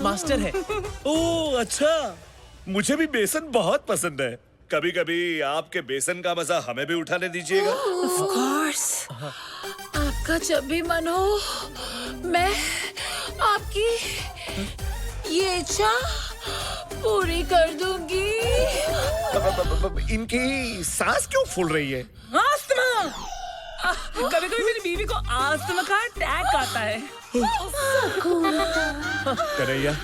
Master है। ओह अच्छा, मुझे भी बेसन बहुत पसंद है। कभी कभी आपके बेसन का मजा हमें भी उठाने दीजिएगा। Of course. आपका जब भी मन हो, मैं आपकी ये इच्छा पूरी कर दूंगी। इनकी सांस क्यों फूल रही है? आस्थमा। कभी कभी मेरी बीवी को आस्थमा का अटैक आता है। कन्हैया,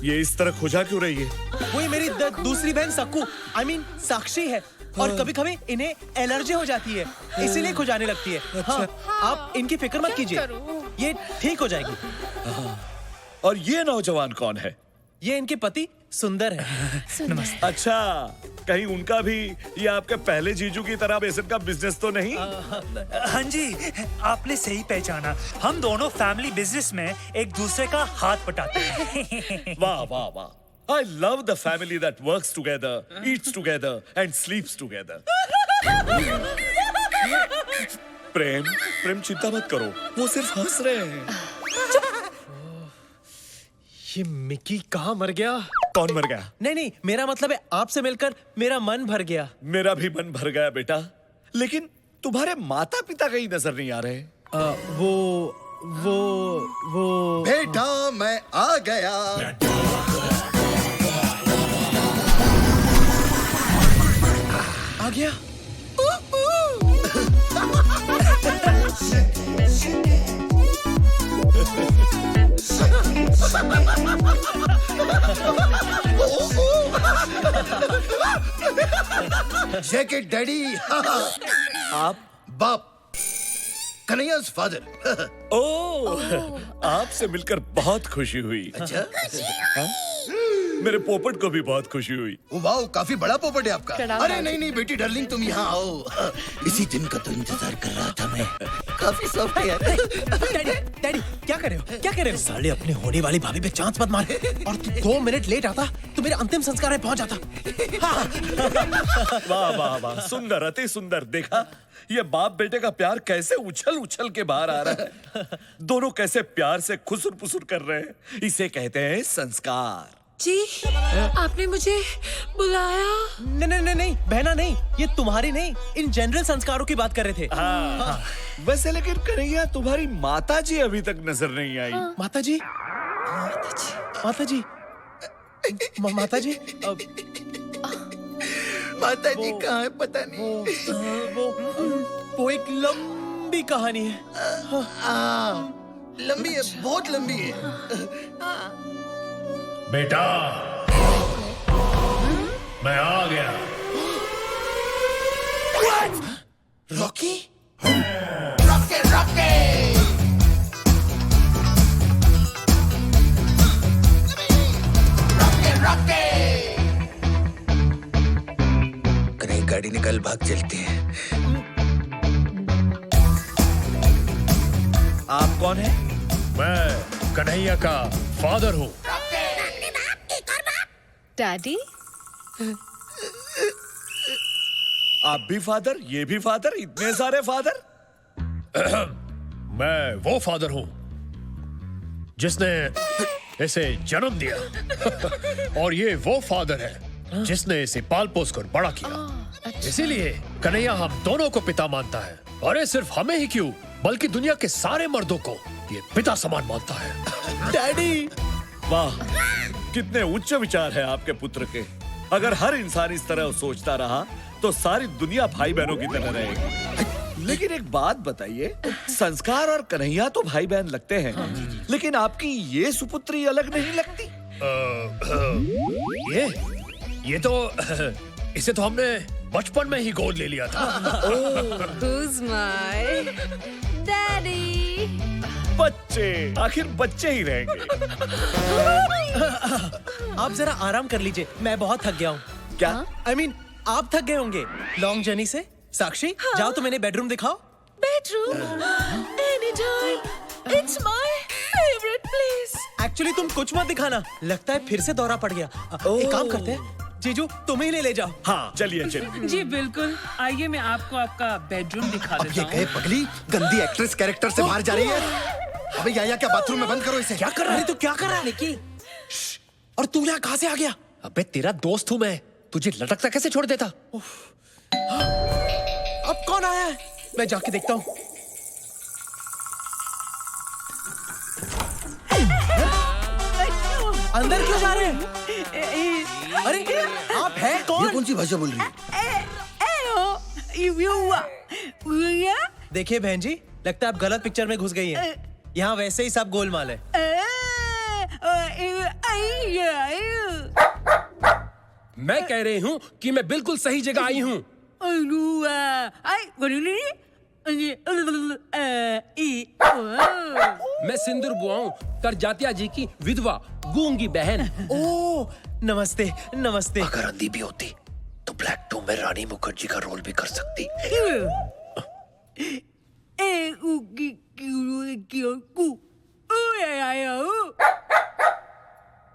ये इस तरह खुजा क्यों रही है? वही मेरी दूसरी बहन सक्कू, I mean साक्षी है, और कभी कभी इन्हें एलर्जी हो जाती है, इसीलिए खुजाने लगती है। हाँ, आप इनकी फिक्र मत कीजिए, ये ठीक हो जाएगी। और ये नौजवान कौन है? ये इनके पति सुंदर है। नमस्ते। अच्छा, कहीं उनका भी ये आपके पहले जीजू की तरह बेसन का बिजनेस तो नहीं? हाँ जी, आपने सही पहचाना। हम दोनों फैमिली बिजनेस में एक दूसरे का हाथ बटाते हैं। वाह वाह वाह! I love the family that works together, eats together and sleeps together. प्रेम चिंता मत करो, वो सिर्फ हंस रहे हैं। ये मिकी कहाँ मर गया? कौन मर गया? नहीं, मेरा मतलब है आपसे मिलकर मेरा मन भर गया। मेरा भी मन भर गया बेटा, लेकिन तुम्हारे माता पिता कहीं नजर नहीं आ रहे। वो बेटा मैं आ गया। आ गया। Jacket daddy. आप? बाप, कन्हैया's फादर। ओह, आपसे मिलकर बहुत खुशी हुई। अच्छा, मेरे पोपट को भी बहुत खुशी हुई। वाह, काफी बड़ा पोपट है आपका। प्रणाम अरे नहीं बेटी डार्लिंग, तुम यहाँ आओ। इसी दिन का तो इंतजार कर रहा था मैं। काफी सॉफ्ट है। डैडी क्या कर रहे हो? साले अपने होने वाली भाभी पे चांस मत मार। और तू 2 मिनट लेट आता तो मेरे अंतिम संस्कार में पहुंच जाता। वाह वाह वाह, सुंदर, अति सुंदर। देखा, ये बाप बेटे का प्यार कैसे उछल उछल के बाहर आ रहा है। दोनों कैसे प्यार से खुसुर पुसुर कर रहे हैं। इसे कहते हैं संस्कार। जी, आपने मुझे बुलाया? नहीं, बहना नहीं, ये तुम्हारी नहीं, इन जनरल संस्कारों की बात कर रहे थे। हाँ। वैसे लेकिन कन्हैया, तुम्हारी माता जी अभी तक नजर नहीं आई। माता जी, माता जी, माता जी कहाँ है पता नहीं। वो एक लंबी कहानी है। लंबी है, बहुत लंबी है। बेटा, मैं आ गया। रॉकी? कहीं गाड़ी निकाल, भाग चलते हैं। आप कौन है? मैं कन्हैया का फादर हूँ। डैडी? आप भी फादर, ये भी फादर, इतने सारे फादर? मैं वो फादर हूँ जिसने इसे जन्म दिया। और ये वो फादर है जिसने इसे पाल पोस कर बड़ा किया। इसीलिए कन्हैया हम दोनों को पिता मानता है। और ये सिर्फ हमें ही क्यों, बल्कि दुनिया के सारे मर्दों को ये पिता समान मानता है। डैडी, वाह, कितने उच्च विचार है आपके पुत्र के। अगर हर इंसान इस तरह सोचता रहा तो सारी दुनिया भाई बहनों की तरह रहेगी। लेकिन एक बात बताइए, संस्कार और कन्हैया तो भाई बहन लगते हैं, लेकिन आपकी ये सुपुत्री अलग नहीं लगती? ये तो इसे तो हमने बचपन में ही गोद ले लिया था। Who's my daddy? बच्चे, आखिर बच्चे ही रहेंगे। आप जरा आराम कर लीजिए, मैं बहुत थक गया हूँ। क्या? I mean, आप थक गए होंगे लॉन्ग जर्नी से। साक्षी, जाओ तो मैंने बेडरूम दिखाओ। Bedroom? Anytime. It's my favorite place. Actually तुम कुछ मत दिखाना, लगता है फिर से दौरा पड़ गया। एक काम करते हैं, जीजू तुम ही ले जाओ। हाँ, चलिए। जी बिल्कुल, आइए मैं आपको आपका बेडरूम दिखा देता ये हूँ। कहे पगली, गंदी एक्ट्रेस कैरेक्टर से बाहर जा रही है। अबे या क्या बाथरूम में बंद करो इसे। क्या कर रहा है? तू क्या कर रहा है निकी? और तू यहाँ कहाँ से आ गया? अबे तेरा दोस्त हूं मैं, तुझे लटकता कैसे छोड़ देता? अब कौन आया है? मैं जाके देखता हूँ। अंदर क्यों जा रहे हैं? अरे आप हैं ये कौन? कौन सी भाषा बोल रही है? देखिए बहन जी, लगता है आप गलत पिक्चर में घुस गई हैं। यहाँ वैसे ही सब गोलमाल है। मैं कह रही हूँ कि मैं बिल्कुल सही जगह आई हूँ। मैं सिंदूर बुआ हूँ, करजातिया जी की विधवा गूंगी बहन। ओह नमस्ते नमस्ते। अगर अंधी भी होती तो ब्लैक 2 में रानी मुखर्जी का रोल भी कर सकती।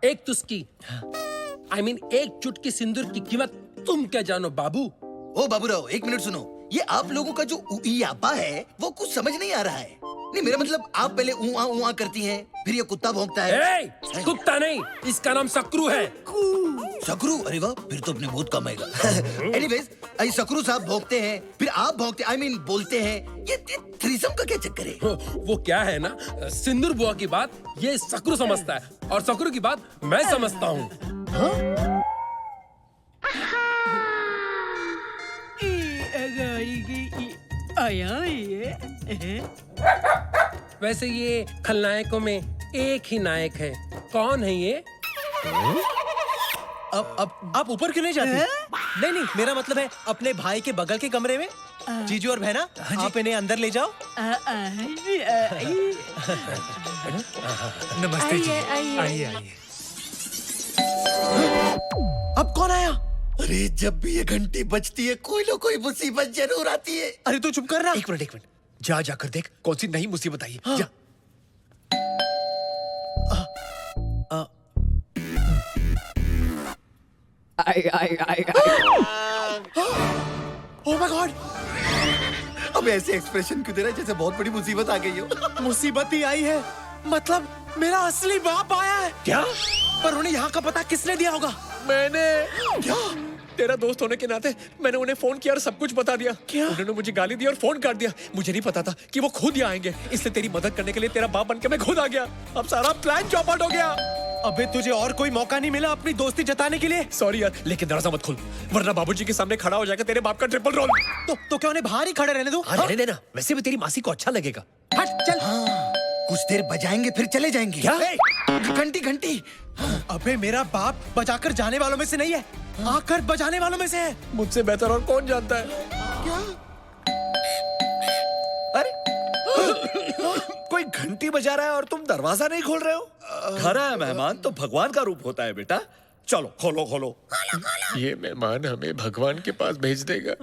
एक तुस्की एक चुटकी सिंदूर की कीमत तुम क्या जानो बाबू। ओ बाबूराव, एक मिनट सुनो। ये आप लोगों का जो उईयापा है वो कुछ समझ नहीं आ रहा है। नहीं, मेरा मतलब आप पहले ऊआ करती हैं, फिर ये कुत्ता भौंकता है। ए, कुत्ता नहीं, इसका नाम सकरू है। सकरू? अरे वाह, फिर तो अपने बहुत कम आएगा। एनीवेज, सकरू साहब भौंकते हैं, फिर आप भौंकते बोलते हैं। ये थ्रीसम का क्या चक्कर है? वो क्या है ना, सिंदूर बुआ की बात ये सकरू समझता है और सकरू की बात मैं समझता हूँ। वैसे ये खलनायकों में एक ही नायक है। कौन है ये? अब आप ऊपर क्यों नहीं जाते? नहीं, मेरा मतलब है अपने भाई के बगल के कमरे में। जीजू और बहना, आप इन्हें अंदर ले जाओ। नमस्ते जी। आइए। आइए। अब कौन आया? अरे जब भी ये घंटी बजती है कोई ना कोई मुसीबत जरूर आती है। अरे तू चुप कर रहा। एक मिनट जाकर देख कौन सी नई मुसीबत आई है। जा। Oh my God! अब ऐसे एक्सप्रेशन क्यों दे रहा है जैसे बहुत बड़ी मुसीबत आ गई हो? मुसीबत ही आई है, मतलब मेरा असली बाप आया है। क्या? पर उन्हें यहाँ का पता किसने दिया होगा? मैंने क्या? तेरा दोस्त होने के नाते मैंने उन्हें फोन किया और सब कुछ बता दिया। क्या? उन्होंने मुझे गाली दी और फोन काट दिया। मुझे नहीं पता था कि वो खुद यहाँ आएंगे, इसलिए तेरी मदद करने के लिए तेरा बाप बनके मैं खुद आ गया। अब सारा प्लान चौपट हो गया। अबे तुझे और कोई मौका नहीं मिला अपनी दोस्ती जताने के लिए? सॉरी यार, लेकिन दरवाजा मत खोल वरना बाबूजी के सामने खड़ा हो जाएगा तेरे बाप का ट्रिपल रोल। तो क्या उन्हें बाहर ही खड़े रहने दो? हाँ, रहने देना, वैसे भी तेरी मासी को अच्छा लगेगा। हट चल। कुछ देर बजाएंगे फिर चले जाएंगे। क्या? घंटी। अबे मेरा बाप बजाकर जाने वालों में से नहीं है, आकर बजाने वालों में से है। मुझसे बेहतर और कौन जानता है? अरे कोई घंटी बजा रहा है और तुम दरवाजा नहीं खोल रहे हो? घर आया मेहमान तो भगवान का रूप होता है बेटा। चलो खोलो। ये मेहमान हमें भगवान के पास भेज देगा।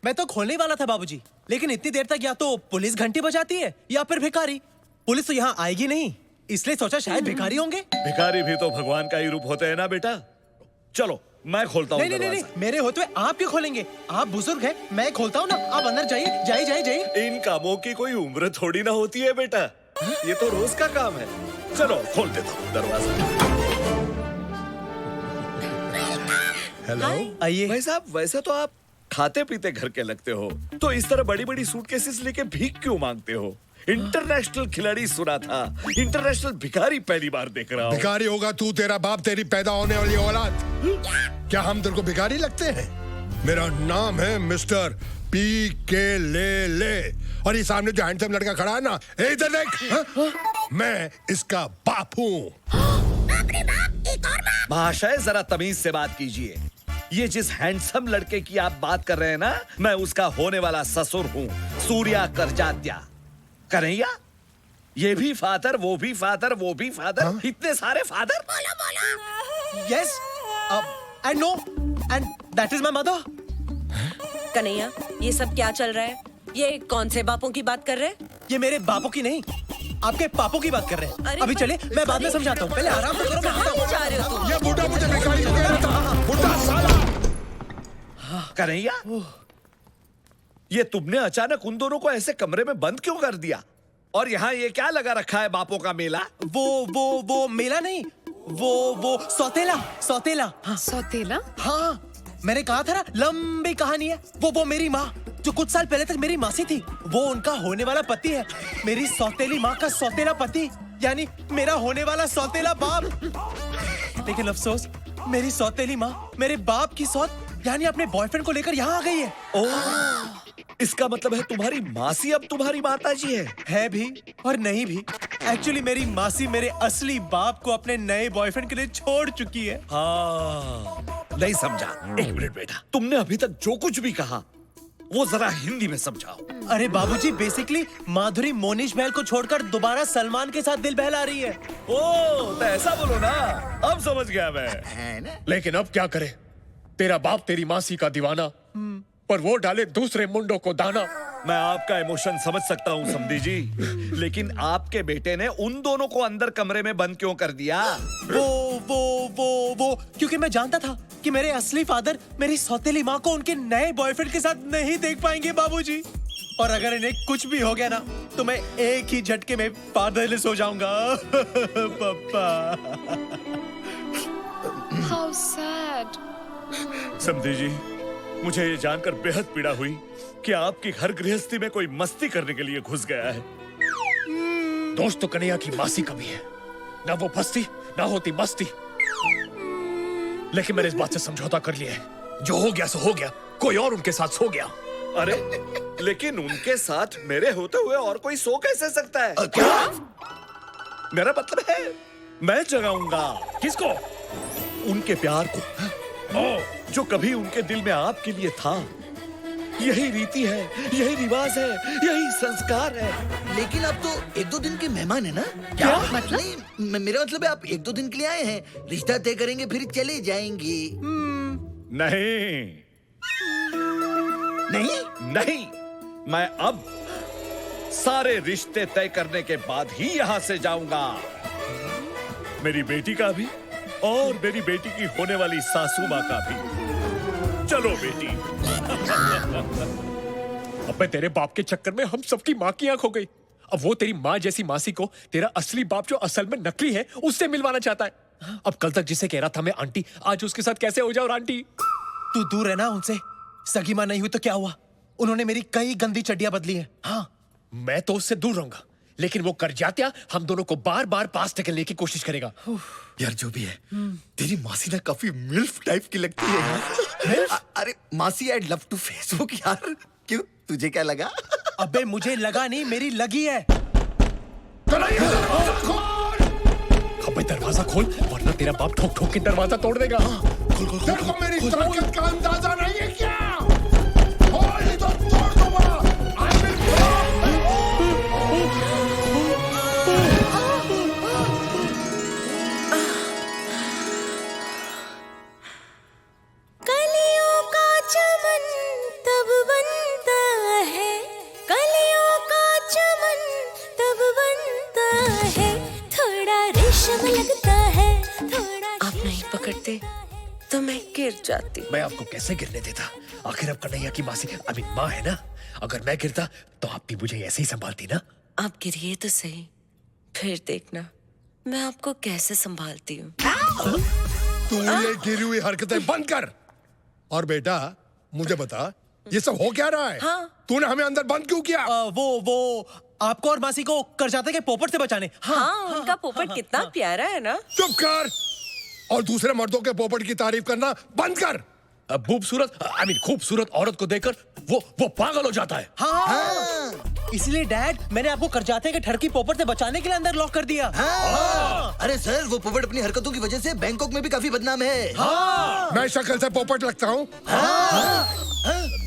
मैं तो खोलने वाला था बाबूजी, लेकिन इतनी देर तक या तो पुलिस घंटी बजाती है या फिर भिखारी। पुलिस तो यहाँ आएगी नहीं, इसलिए सोचा शायद भिखारी होंगे। भिखारी भी तो भगवान का ही रूप होते हैं ना बेटा। चलो मैं खोलता हूँ। नहीं, मेरे होते हुए आप क्यों खोलेंगे? आप बुजुर्ग हैं, मैं खोलता हूँ ना। आप अंदर जाइए। इन कामों की कोई उम्र थोड़ी ना होती है बेटा, ये तो रोज का काम है। चलो खोल देता हूँ दरवाजा। हेलो। आइए। भाई साहब, वैसे तो आप खाते पीते घर के लगते हो, तो इस तरह बड़ी बड़ी सूटकेसेस लेके भीख क्यों मांगते हो? इंटरनेशनल खिलाड़ी सुना था, इंटरनेशनल भिखारी पहली बार देख रहा हूँ। भिखारी होगा तू, तेरा बाप, तेरी पैदा होने वाली औलाद। क्या हम तेरे को भिखारी लगते हैं? मेरा नाम है मिस्टर PK और ये सामने जो हैंडसम लड़का खड़ा है ना, इधर देख। मैं इसका बाप हूँ। महाशय जरा तमीज से बात कीजिए। ये जिस हैंडसम लड़के की आप बात कर रहे हैं ना, मैं उसका होने वाला ससुर हूँ, सूर्या करजात्या। कन्हैया, ये भी फादर, वो भी फादर, वो भी फादर, इतने सारे father. Yes, and no, and that is my mother. Kanhaiya, ये सब क्या चल रहा है? ये कौन से बापों की बात कर रहे हैं? ये मेरे बापों की नहीं, आपके पापों की बात कर रहे हैं। अरे अभी चले, मैं बाद में समझाता हूँ। पहले आराम से करो। कहाँ ले जा रहे हो तुम? ये बूढ़ा मुझे भिखारी को कह रहा था। बूढ़ा साला। कन्हैया, ये तुमने अचानक उन दोनों को ऐसे कमरे में बंद क्यों कर दिया? और यहाँ ये क्या लगा रखा है बापों का मेला? वो मेला नहीं, वो सौतेला। सौतेला? हाँ, मैंने कहा था ना, लंबी कहानी है। वो मेरी माँ जो कुछ साल पहले तक मेरी मासी थी, वो उनका होने वाला पति है। मेरी सौतेली माँ का सौतेला पति, यानी मेरा होने वाला सौतेला बाप। लेकिन अफसोस, मेरी सौतेली माँ मेरे बाप की सौत यानी अपने बॉयफ्रेंड को लेकर यहाँ आ गई है। ओह, इसका मतलब है तुम्हारी मासी अब तुम्हारी माताजी है भी और नहीं भी। एक्चुअली मेरी मासी मेरे असली बाप को अपने नए बॉयफ्रेंड के लिए छोड़ चुकी है। हाँ, नहीं समझा। एक मिनट बेटा, तुमने अभी तक जो कुछ भी कहा वो जरा हिंदी में समझाओ। अरे बाबूजी, बेसिकली माधुरी मोनीश महल को छोड़कर दोबारा सलमान के साथ दिल बहला रही है। ओह, तो ऐसा बोलो ना, अब समझ गया मैं। लेकिन अब क्या करे, तेरा बाप तेरी मासी का दीवाना, पर वो डाले दूसरे मुंडों को दाना। मैं आपका इमोशन समझ सकता हूँ समधी जी, लेकिन आपके बेटे ने उन दोनों को अंदर कमरे में बंद क्यों कर दिया? वो क्योंकि मैं जानता था कि मेरे असली फादर मेरी सौतेली माँ को उनके नए बॉयफ्रेंड के साथ नहीं देख पाएंगे बाबूजी। और अगर इन्हें कुछ भी हो गया ना, तो मैं एक ही झटके में फादरलेस हो जाऊंगा। पापा। How sad. समधी जी, मुझे ये जानकर बेहद पीड़ा हुई कि आपकी हर गृहस्थी में कोई मस्ती करने के लिए घुस गया है। दोस्त तो कन्हैया की मासी कभी है, ना वो फंसती ना होती मस्ती। लेकिन मैंने इस बात से समझौता कर लिया है, जो हो गया सो हो गया, कोई और उनके साथ सो गया। अरे, लेकिन उनके साथ मेरे होते हुए और कोई सो कैसे सकता है? क्या? मेरा मतलब है, मैं जगाऊंगा। किसको? उनके प्यार को, जो कभी उनके दिल में आपके लिए था। यही रीति है, यही रिवाज है, यही संस्कार है। लेकिन आप तो 1-2 दिन के मेहमान है ना? क्या मतलब? नहीं, मेरा मतलब है आप 1-2 दिन के लिए आए हैं, रिश्ता तय करेंगे फिर चले जाएंगे। नहीं नहीं, मैं अब सारे रिश्ते तय करने के बाद ही यहाँ से जाऊंगा। मेरी बेटी का भी और मेरी बेटी की होने वाली सासू माँ का भी। चलो बेटी। अबे तेरे बाप के चक्कर में हम सबकी माँ की आंख हो गई। अब वो तेरी माँ जैसी मासी को तेरा असली बाप जो असल में नकली है उससे मिलवाना चाहता है। अब कल तक जिसे कह रहा था मैं आंटी, आज उसके साथ कैसे हो जाओ आंटी? तू दूर है ना उनसे। सगी माँ नहीं हुई तो क्या हुआ, उन्होंने मेरी कई गंदी चड्डियां बदली है। हाँ, मैं तो उससे दूर रहूंगा, लेकिन वो कर जात्या हम दोनों को बार बार पास टेकने की कोशिश करेगा। यार जो भी है, तेरी मासी ना काफी मिल्फ टाइप की लगती है यार। अरे मासी, आई लव टू फेसबुक यार। क्यों, तुझे क्या लगा? अबे मुझे लगा नहीं, मेरी लगी है। अबे दरवाजा खोल, वरना तेरा बाप ठोक ठोक के दरवाजा तोड़ देगा। तेरे को मेरी ताकत का अंदाजा नहीं है क्या? खोल तो तोड़ दूंगा। कलियों का चमन तब बनता है, कलियों का चमन तब बनता है, थोड़ा रेशम लगता है, थोड़ा। आप नहीं पकड़ते तो मैं गिर जाती। मैं आपको कैसे गिरने देता? आखिर अब कन्हैया की मासी माँ है ना। अगर मैं गिरता तो आप भी मुझे ऐसे ही संभालती ना। आप गिरिए तो सही, फिर देखना मैं आपको कैसे संभालती हूँ। तू ये गिरी हुई हरकतें बंद कर। और बेटा मुझे बता, ये सब हो क्या रहा है? हाँ। तूने हमें अंदर बंद क्यों किया? वो आपको और मासी को करजाते के पोपट से बचाने। हाँ, उनका पोपट कितना प्यारा है ना। चुप कर और दूसरे मर्दों के पोपट की तारीफ करना बंद कर। खूबसूरत औरत को देखकर वो पागल हो जाता है। हाँ। इसलिए डैड, मैंने आपको करजाते के ठरकी पोपट से बचाने के लिए अंदर लॉक कर दिया। अरे सर, वो पोपट अपनी हरकतों की वजह से बैंकॉक में भी काफी बदनाम है। मैं शक्ल से पोपट लगता हूँ?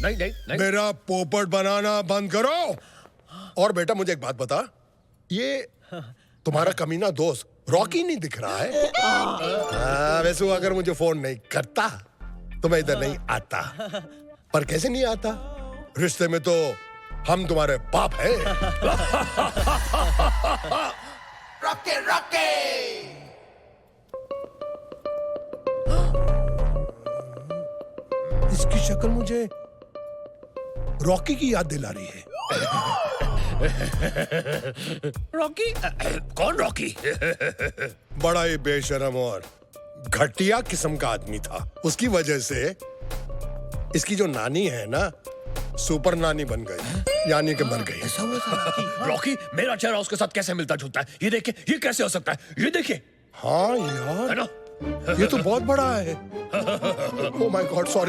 नहीं। मेरा पोपट बनाना बंद करो। और बेटा मुझे एक बात बता, ये तुम्हारा कमीना दोस्त रॉकी नहीं दिख रहा है? वैसे वो अगर मुझे फोन नहीं करता तो मैं इधर नहीं आता। पर कैसे नहीं आता? रिश्ते में तो हम तुम्हारे बाप हैं। रॉके रॉके। इसकी शक्ल मुझे रॉकी की याद दिला रही है। रॉकी? कौन रॉकी? बड़ा ही बेशरम और घटिया किस्म का आदमी था। उसकी वजह से इसकी जो नानी है ना, सुपर नानी बन गई, यानी कि मर गई। ऐसा हुआ था? रॉकी, मेरा चेहरा उसके साथ कैसे मिलता जुलता है? ये देखिए, ये कैसे हो सकता है? ये देखिए। हाँ है यार, ना? ये तो बहुत बड़ा है। Oh my God, sorry.